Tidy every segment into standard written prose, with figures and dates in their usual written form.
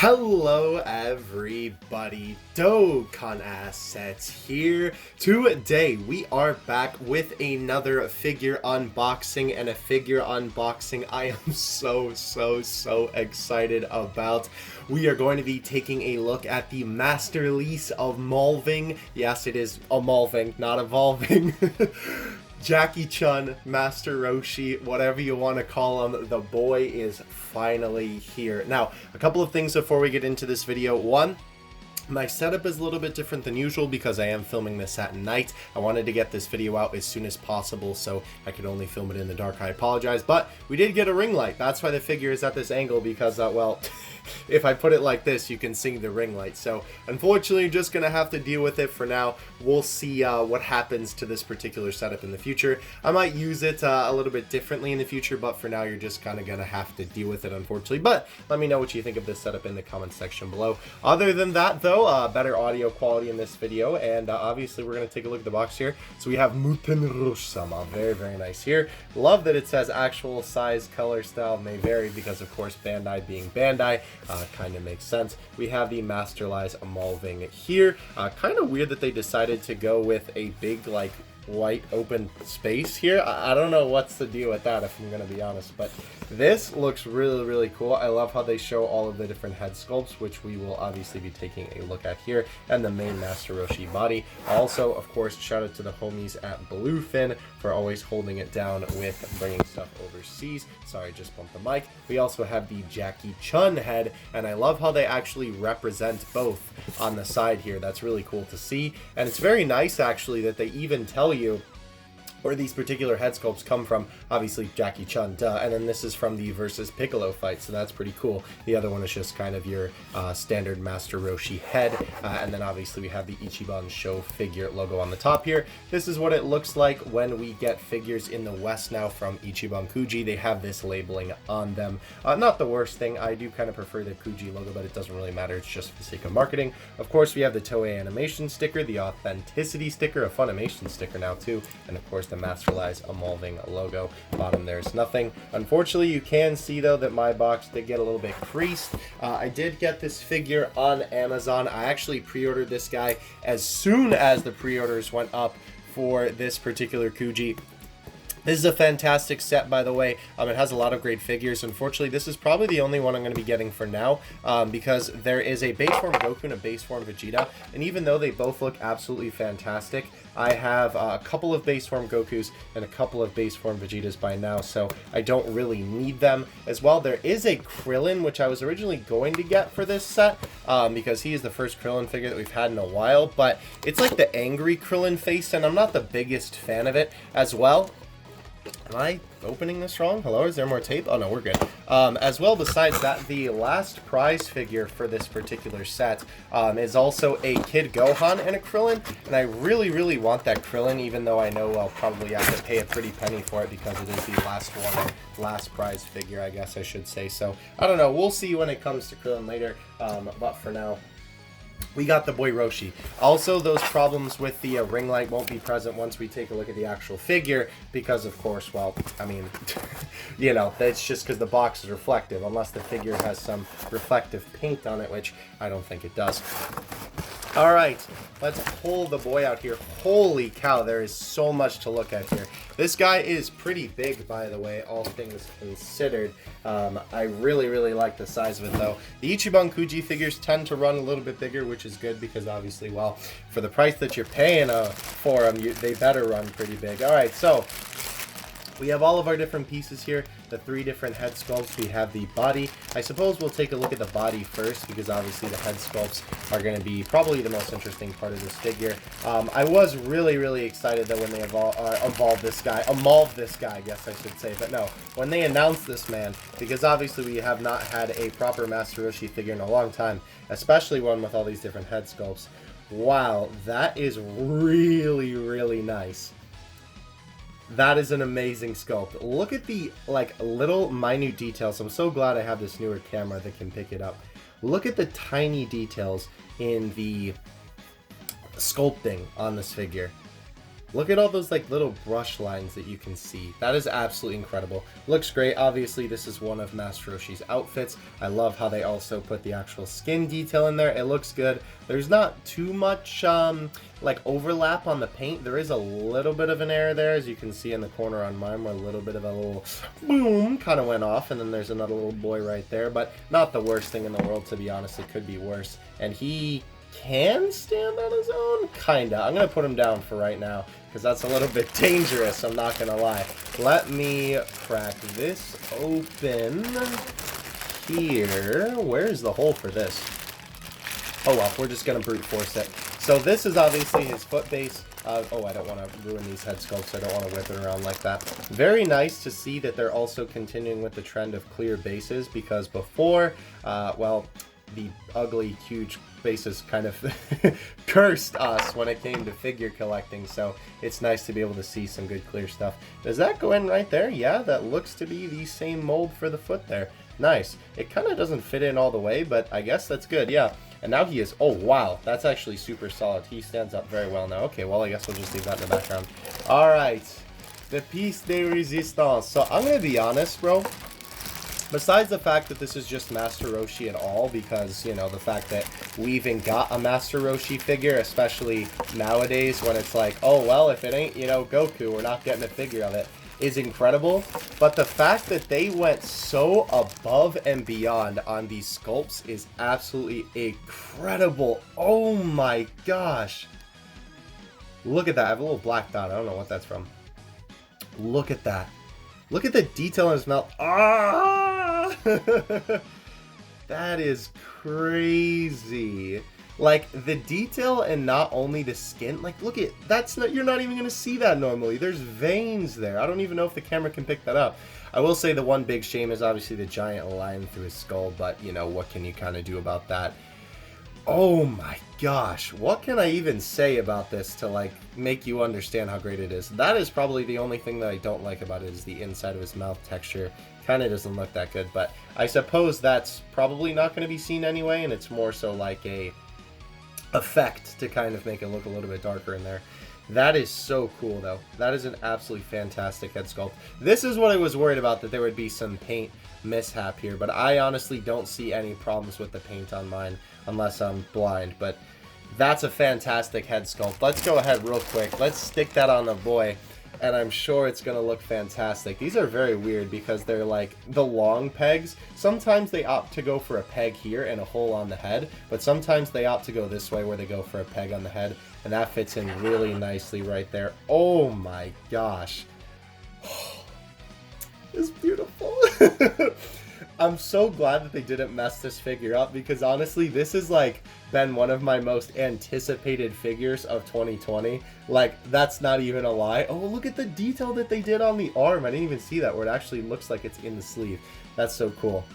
Hello everybody, Dokkan Assets here. Today we are back with another figure unboxing, and a figure unboxing I am so excited about. We are going to be taking a look at the master lease of Malving. Yes, it is evolving, not evolving. Jackie Chun, Master Roshi, whatever you want to call him, the boy is finally here. Now, a couple of things before we get into this video. One, my setup is a little bit different than usual because I am filming this at night. I wanted to get this video out as soon as possible, so I could only film it in the dark. I apologize, but we did get a ring light. That's why the figure is at this angle, because, well, if I put it like this, you can see the ring light. So, unfortunately, you're just going to have to deal with it for now. We'll see what happens to this particular setup in the future. I might use it a little bit differently in the future, but for now, you're just kind of going to have to deal with it, unfortunately. But let me know what you think of this setup in the comment section below. Other than that, though, better audio quality in this video, and obviously, we're going to take a look at the box here. So we have Muten Rosh-sama. Very nice here. Love that it says actual size, color, style may vary because, of course, Bandai being Bandai. Kind of makes sense. We have the Masterlize Evolving here. Kind of weird that they decided to go with a big, like, white open space here. I don't know what's the deal with that, if I'm going to be honest, but this looks really cool. I love how they show all of the different head sculpts, which we will obviously be taking a look at here, and the main Master Roshi body. Also, of course, shout out to the homies at Bluefin for always holding it down with bringing stuff overseas. Sorry, just bumped the mic. We also have the Jackie Chun head, and I love how they actually represent both on the side here. That's really cool to see, and it's very nice actually that they even tell you where these particular head sculpts come from. Obviously Jackie Chun, duh, and then this is from the versus Piccolo fight, so that's pretty cool. The other one is just kind of your standard Master Roshi head, and then obviously we have the Ichiban show figure logo on the top here. This is what it looks like when we get figures in the West now from Ichiban Kuji. They have this labeling on them. Not the worst thing. I do kind of prefer the Kuji logo, but it doesn't really matter. It's just for the sake of marketing. Of course, we have the Toei animation sticker, the authenticity sticker, a Funimation sticker now too, and of course the Masterlize Evolving logo. Bottom there's nothing. Unfortunately, you can see though that my box did get a little bit creased. I did get this figure on Amazon. I actually pre-ordered this guy as soon as the pre-orders went up for this particular Kuji. This is a fantastic set, by the way. It has a lot of great figures. Unfortunately, this is probably the only one I'm going to be getting for now, because there is a base form Goku and a base form Vegeta, and even though they both look absolutely fantastic, I have a couple of base form Gokus and a couple of base form Vegetas by now, so I don't really need them. As well, there is a Krillin, which I was originally going to get for this set, because he is the first Krillin figure that we've had in a while, but it's like the angry Krillin face, and I'm not the biggest fan of it. As well, am I opening this wrong? Hello, is there more tape? Oh no, we're good. As well, besides that, the last prize figure for this particular set is also a Kid Gohan and a Krillin, and I really want that Krillin, even though I know I'll probably have to pay a pretty penny for it because it is the last prize figure, I guess I should say. So, I don't know, we'll see when it comes to Krillin later, but for now, we got the boy Roshi. Also, those problems with the ring light won't be present once we take a look at the actual figure, because of course, well, I mean, you know, that's just because the box is reflective, unless the figure has some reflective paint on it, which I don't think it does. Alright, let's pull the boy out here. Holy cow, there is so much to look at here. This guy is pretty big, by the way, all things considered. I really like the size of it, though. The Ichiban Kuji figures tend to run a little bit bigger, which is good because, obviously, well, for the price that you're paying for them, they better run pretty big. Alright, so we have all of our different pieces here, the 3 different head sculpts. We have the body. I suppose we'll take a look at the body first, because obviously the head sculpts are going to be probably the most interesting part of this figure. I was really excited that when they evolved this guy, I guess I should say, but no, when they announced this man, because obviously we have not had a proper Master Roshi figure in a long time, especially one with all these different head sculpts. Wow, that is really nice. That is an amazing sculpt. Look at the, like, little minute details. I'm so glad I have this newer camera that can pick it up. Look at the tiny details in the sculpting on this figure. Look at all those like little brush lines that you can see. That is absolutely incredible. Looks great. Obviously, this is one of Master Roshi's outfits. I love how they also put the actual skin detail in there. It looks good. There's not too much like overlap on the paint. There is a little bit of an error there, as you can see in the corner on mine, where a little bit of a little boom kind of went off, and then there's another little boy right there, but not the worst thing in the world, to be honest. It could be worse. And he can stand on his own, kinda. I'm gonna put him down for right now because that's a little bit dangerous, I'm not gonna lie. Let me crack this open here. Where's the hole for this? Oh well, we're just gonna brute force it. So this is obviously his foot base. Oh, I don't want to ruin these head sculpts. I don't want to whip it around like that. Very nice to see that they're also continuing with the trend of clear bases, because before, well, the ugly, huge bases kind of cursed us when it came to figure collecting, so it's nice to be able to see some good clear stuff. Does that go in right there? Yeah, that looks to be the same mold for the foot there. Nice. It kind of doesn't fit in all the way, but I guess that's good, yeah. And now he is, oh wow, that's actually super solid. He stands up very well now. Okay, well I guess we'll just leave that in the background. Alright, the piece de resistance. So I'm going to be honest, bro. Besides the fact that this is just Master Roshi at all, because, you know, the fact that we even got a Master Roshi figure, especially nowadays when it's like, oh, well, if it ain't, you know, Goku, we're not getting a figure of it, is incredible. But the fact that they went so above and beyond on these sculpts is absolutely incredible. Oh my gosh. Look at that. I have a little black dot. I don't know what that's from. Look at that. Look at the detail in his mouth. Ah! That is crazy. Like, the detail and not only the skin. Like, look at, that's not, you're not even going to see that normally. There's veins there. I don't even know if the camera can pick that up. I will say the one big shame is obviously the giant line through his skull, but, you know, what can you kind of do about that? Oh my gosh, what can I even say about this to, like, make you understand how great it is? That is probably the only thing that I don't like about it, is the inside of his mouth texture. Kind of doesn't look that good, but I suppose that's probably not going to be seen anyway, and it's more so like a effect to kind of make it look a little bit darker in there. That is so cool, though. That is an absolutely fantastic head sculpt. This is what I was worried about, that there would be some paint mishap here, but I honestly don't see any problems with the paint on mine unless I'm blind. But that's a fantastic head sculpt. Let's go ahead real quick. Let's stick that on the boy, and I'm sure it's going to look fantastic. These are very weird because they're like the long pegs. Sometimes they opt to go for a peg here and a hole on the head, but sometimes they opt to go this way where they go for a peg on the head, and that fits in really nicely right there. Oh my gosh. It's beautiful. I'm so glad that they didn't mess this figure up, because honestly, this has like been one of my most anticipated figures of 2020. Like, that's not even a lie. Oh, look at the detail that they did on the arm. I didn't even see that, where it actually looks like it's in the sleeve. That's so cool.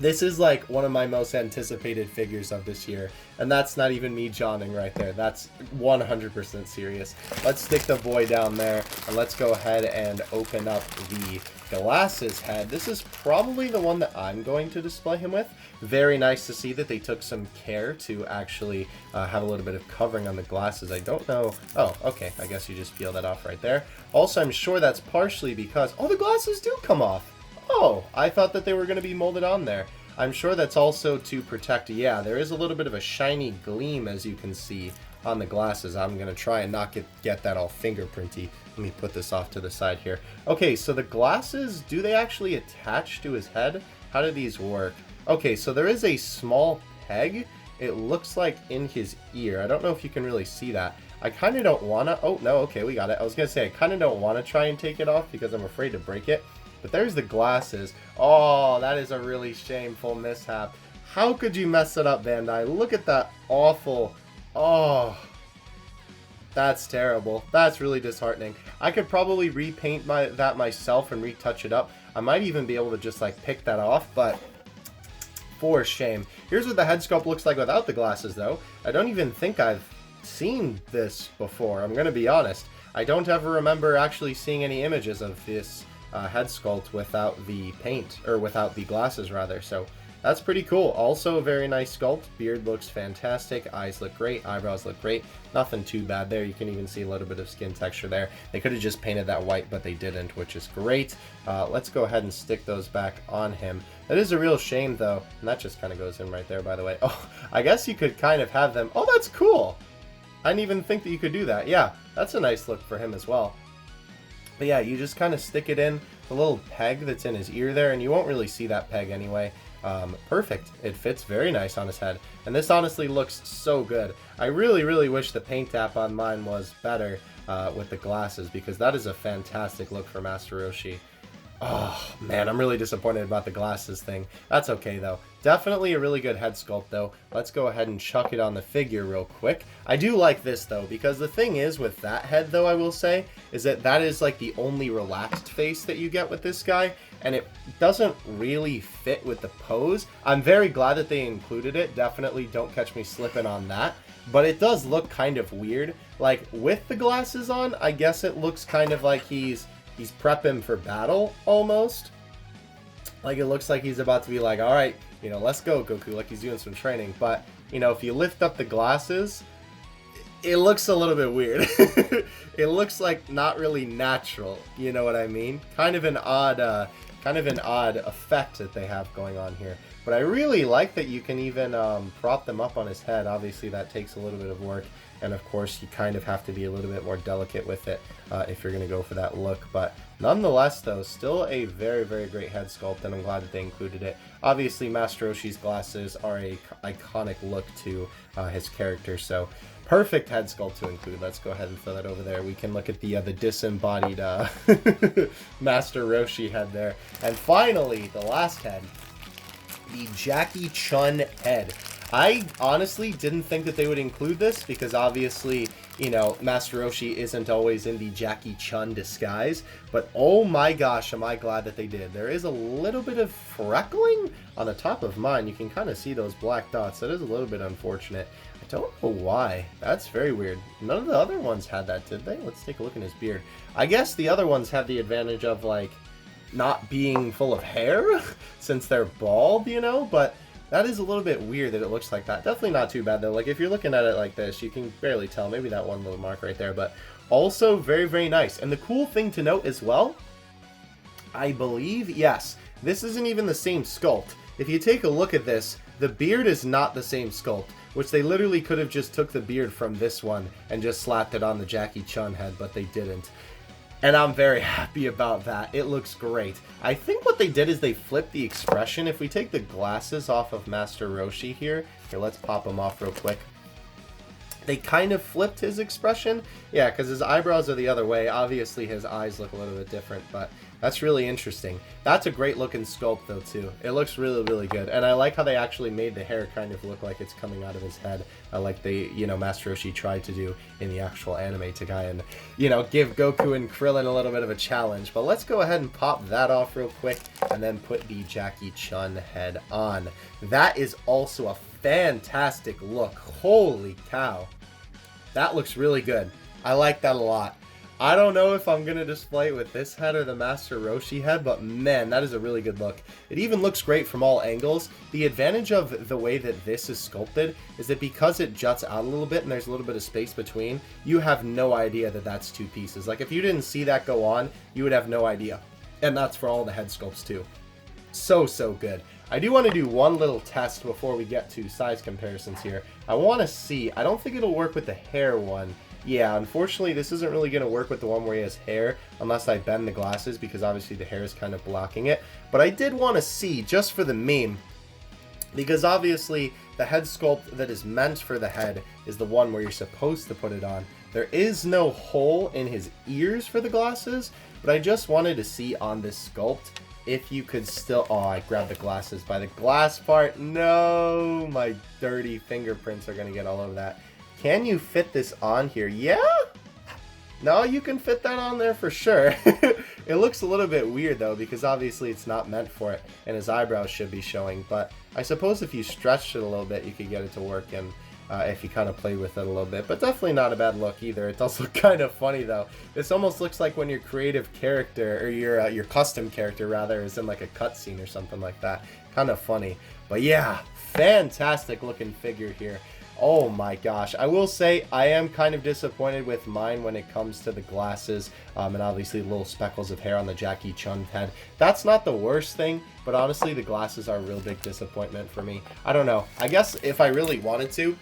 This is like one of my most anticipated figures of this year, and that's not even me jawing right there. That's 100% serious. Let's stick the boy down there, and let's go ahead and open up the glasses head. This is probably the one that I'm going to display him with. Very nice to see that they took some care to actually have a little bit of covering on the glasses. I don't know. Oh, okay. I guess you just peel that off right there. Also, I'm sure that's partially because, oh, the glasses do come off. Oh, I thought that they were going to be molded on there. I'm sure that's also to protect. Yeah, there is a little bit of a shiny gleam, as you can see, on the glasses. I'm going to try and not get that all fingerprinty. Let me put this off to the side here. Okay, so the glasses, do they actually attach to his head? How do these work? Okay, so there is a small peg. It looks like in his ear. I don't know if you can really see that. I kind of don't want to... Oh, no, okay, we got it. I was going to say, I kind of don't want to try and take it off because I'm afraid to break it. But there's the glasses. Oh, that is a really shameful mishap. How could you mess it up, Bandai? Look at that awful... Oh, that's terrible. That's really disheartening. I could probably repaint that myself and retouch it up. I might even be able to just like pick that off, but for shame. Here's what the head sculpt looks like without the glasses, though. I don't even think I've seen this before. I'm going to be honest. I don't ever remember actually seeing any images of this head sculpt without the paint, or without the glasses rather, so That's pretty cool. Also a very nice sculpt. Beard looks fantastic. Eyes look great. Eyebrows look great. Nothing too bad there. You can even see a little bit of skin texture there. They could have just painted that white, but they didn't, which is great. Let's go ahead and stick those back on him. That is a real shame, though. And that just kind of goes in right there, by the way. Oh, I guess you could kind of have them. Oh, that's cool. I didn't even think that you could do that. Yeah, that's a nice look for him as well. But yeah, you just kind of stick it in the little peg that's in his ear there, and you won't really see that peg anyway. Perfect. It fits very nice on his head. And this honestly looks so good. I really wish the paint app on mine was better with the glasses, because that is a fantastic look for Master Roshi. Oh, man, I'm really disappointed about the glasses thing. That's okay, though. Definitely a really good head sculpt, though. Let's go ahead and chuck it on the figure real quick. I do like this, though, because the thing is with that head, though, I will say, is that is, like, the only relaxed face that you get with this guy, and it doesn't really fit with the pose. I'm very glad that they included it. Definitely don't catch me slipping on that. But it does look kind of weird. Like, with the glasses on, I guess it looks kind of like he's prepping for battle, almost. Like, it looks like he's about to be like, all right, you know, let's go, Goku, like he's doing some training. But, you know, if you lift up the glasses, it looks a little bit weird. It looks like not really natural, you know what I mean? Kind of an odd effect that they have going on here. But I really like that you can even prop them up on his head. Obviously, that takes a little bit of work. And of course, you kind of have to be a little bit more delicate with it if you're going to go for that look. But nonetheless, though, still a very great head sculpt, and I'm glad that they included it. Obviously, Master Roshi's glasses are a iconic look to his character, so perfect head sculpt to include. Let's go ahead and throw that over there. We can look at the disembodied Master Roshi head there. And finally, the last head, the Jackie Chun head. I honestly didn't think that they would include this because obviously, you know, Master Roshi isn't always in the Jackie Chun disguise, but oh my gosh, am I glad that they did. There is a little bit of freckling on the top of mine. You can kind of see those black dots. That is a little bit unfortunate. I don't know why. That's very weird. None of the other ones had that, did they? Let's take a look in his beard. I guess the other ones had the advantage of, like, not being full of hair since they're bald, you know, but that is a little bit weird that it looks like that. Definitely not too bad, though. Like, if you're looking at it like this, you can barely tell. Maybe that one little mark right there, but also very nice. And the cool thing to note as well, I believe, yes, this isn't even the same sculpt. If you take a look at this, the beard is not the same sculpt, which they literally could have just took the beard from this one and just slapped it on the Jackie Chun head, but they didn't. And I'm very happy about that. It looks great. I think what they did is they flipped the expression. If we take the glasses off of Master Roshi here, let's pop them off real quick. They kind of flipped his expression. Yeah, because his eyebrows are the other way. Obviously, his eyes look a little bit different, but that's really interesting. That's a great looking sculpt, though, too. It looks really good. And I like how they actually made the hair kind of look like it's coming out of his head, like they, you know, Master Roshi tried to do in the actual anime to kind of, you know, give Goku and Krillin a little bit of a challenge. But let's go ahead and pop that off real quick and then put the Jackie Chun head on. That is also a fantastic look. Holy cow. That looks really good. I like that a lot. I don't know if I'm going to display it with this head or the Master Roshi head, but man, that is a really good look. It even looks great from all angles. The advantage of the way that this is sculpted is that because it juts out a little bit and there's a little bit of space between, you have no idea that that's two pieces. Like, if you didn't see that go on, you would have no idea. And that's for all the head sculpts too. So good. I do want to do one little test before we get to size comparisons here. I want to see, I don't think it'll work with the hair one. Yeah, unfortunately, this isn't really going to work with the one where he has hair, unless I bend the glasses, because obviously the hair is kind of blocking it. But I did want to see, just for the meme, because obviously the head sculpt that is meant for the head is the one where you're supposed to put it on. There is no hole in his ears for the glasses, but I just wanted to see on this sculpt if you could still... Oh, I grabbed the glasses by the glass part. No, my dirty fingerprints are going to get all over that. Can you fit this on here? Yeah? No, you can fit that on there for sure. It looks a little bit weird, though, because obviously it's not meant for it, and his eyebrows should be showing. But I suppose if you stretched it a little bit, you could get it to work, and if you kind of play with it a little bit. But definitely not a bad look either. It does look kind of funny, though. This almost looks like when your creative character, or your custom character, rather, is in like a cutscene or something like that. Kind of funny. But yeah, fantastic looking figure here. Oh my gosh, I will say I am kind of disappointed with mine when it comes to the glasses, and obviously little speckles of hair on the Jackie Chun head. That's not the worst thing, but honestly the glasses are a real big disappointment for me. I don't know, I guess if I really wanted to,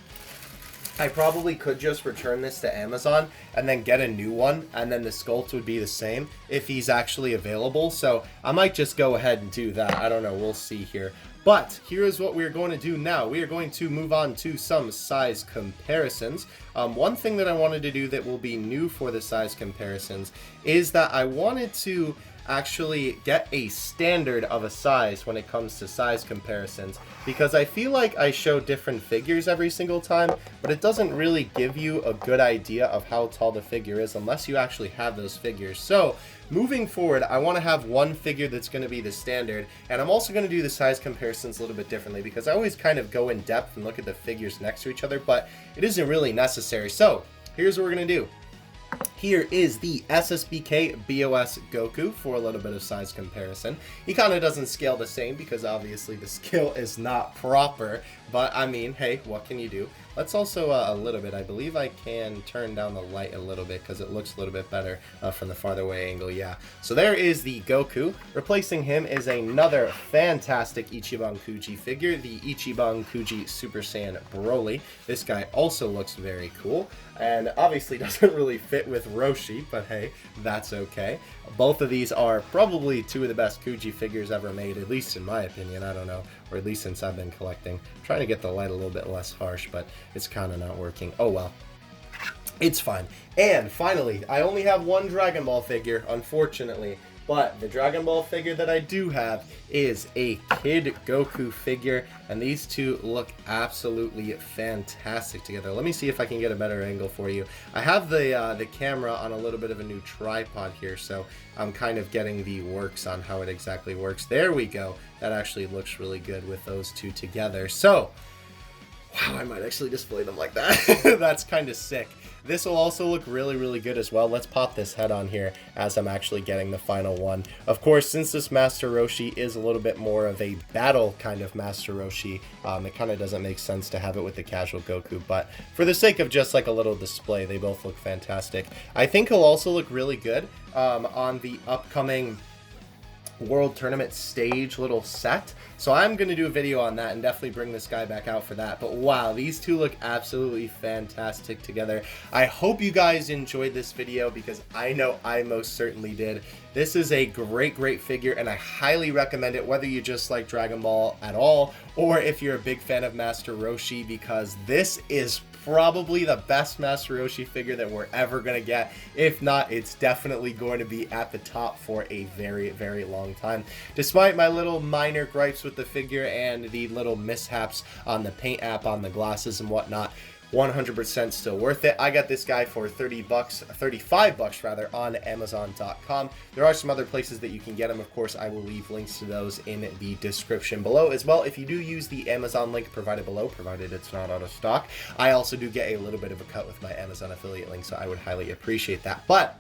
I probably could just return this to Amazon and then get a new one, and then the sculpt would be the same if he's actually available. So I might just go ahead and do that. I don't know, we'll see here. But here is what we're going to do now. We are going to move on to some size comparisons. One thing that I wanted to do that will be new for the size comparisons is that I wanted to actually get a standard of a size when it comes to size comparisons, because I feel like I show different figures every single time, but it doesn't really give you a good idea of how tall the figure is unless you actually have those figures. So moving forward, I want to have one figure that's going to be the standard, and I'm also going to do the size comparisons a little bit differently because I always kind of go in depth and look at the figures next to each other, but it isn't really necessary. So here's what we're going to do. Here is the SSBK BOS Goku for a little bit of size comparison. He kind of doesn't scale the same because obviously the scale is not proper, but I mean, hey, what can you do? Let's also a little bit, I believe I can turn down the light a little bit because it looks a little bit better from the farther away angle, yeah. So there is the Goku. Replacing him is another fantastic Ichiban Kuji figure, the Ichiban Kuji Super Saiyan Broly. This guy also looks very cool, and obviously doesn't really fit with ROSHI, but hey, that's okay. Both of these are probably two of the best Kuji figures ever made, at least in my opinion, I don't know, or at least since I've been collecting. I'm trying to get the light a little bit less harsh, but it's kind of not working. Oh well. It's fine. And finally, I only have one Dragon Ball figure, unfortunately. But the Dragon Ball figure that I do have is a Kid Goku figure, and these two look absolutely fantastic together. Let me see if I can get a better angle for you. I have the camera on a little bit of a new tripod here, so I'm kind of getting the works on how it exactly works. There we go. That actually looks really good with those two together. So, wow, I might actually display them like that. That's kind of sick. This will also look really, really good as well. Let's pop this head on here as I'm actually getting the final one. Of course, since this Master Roshi is a little bit more of a battle kind of Master Roshi, it kind of doesn't make sense to have it with the casual Goku, but for the sake of just like a little display, they both look fantastic. I think he'll also look really good on the upcoming World Tournament stage little set, so I'm going to do a video on that and definitely bring this guy back out for that. But wow, these two look absolutely fantastic together. I hope you guys enjoyed this video because I know I most certainly did. This is a great figure, and I highly recommend it whether you just like Dragon Ball at all or if you're a big fan of Master Roshi, because this is probably the best Master Roshi figure that we're ever going to get. If not, it's definitely going to be at the top for a very long time. Despite my little minor gripes with the figure and the little mishaps on the paint app on the glasses and whatnot, 100% still worth it. I got this guy for 35 bucks rather, on Amazon.com. There are some other places that you can get them. Of course, I will leave links to those in the description below as well. If you do use the Amazon link provided below, provided it's not out of stock, I also do get a little bit of a cut with my Amazon affiliate link, so I would highly appreciate that. But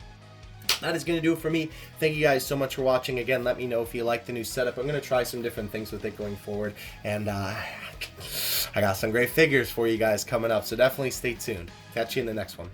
that is going to do it for me. Thank you guys so much for watching. Again, let me know if you like the new setup. I'm going to try some different things with it going forward, and I got some great figures for you guys coming up, so definitely stay tuned. Catch you in the next one.